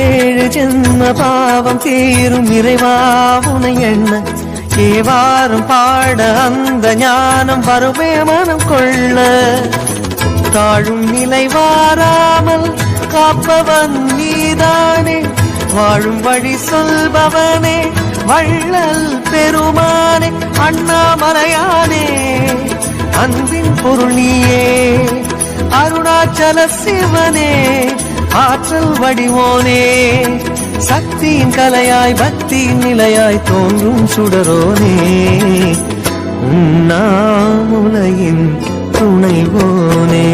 ஏழு ஜென்ம பாவம் தீரும் இறைவா உனை எண்ண ஏவாரும் பாட அந்த ஞானம் வருமே மனம் கொள்ள தாழும் நிலை வாராமல் காப்பவன் நீதானே வாழும் வழி சொல்பவனே வள்ளல் பெருமானே அண்ணாமலையானே அன்பின் பொருள் நீயே அருணாச்சல சிவனே ஆற்றல் வடிவோனே சக்தியின் கலையாய் பக்தியின் நிலையாய் தோன்றும் சுடரோனே உண்ணாமுலையின் துணைவோனே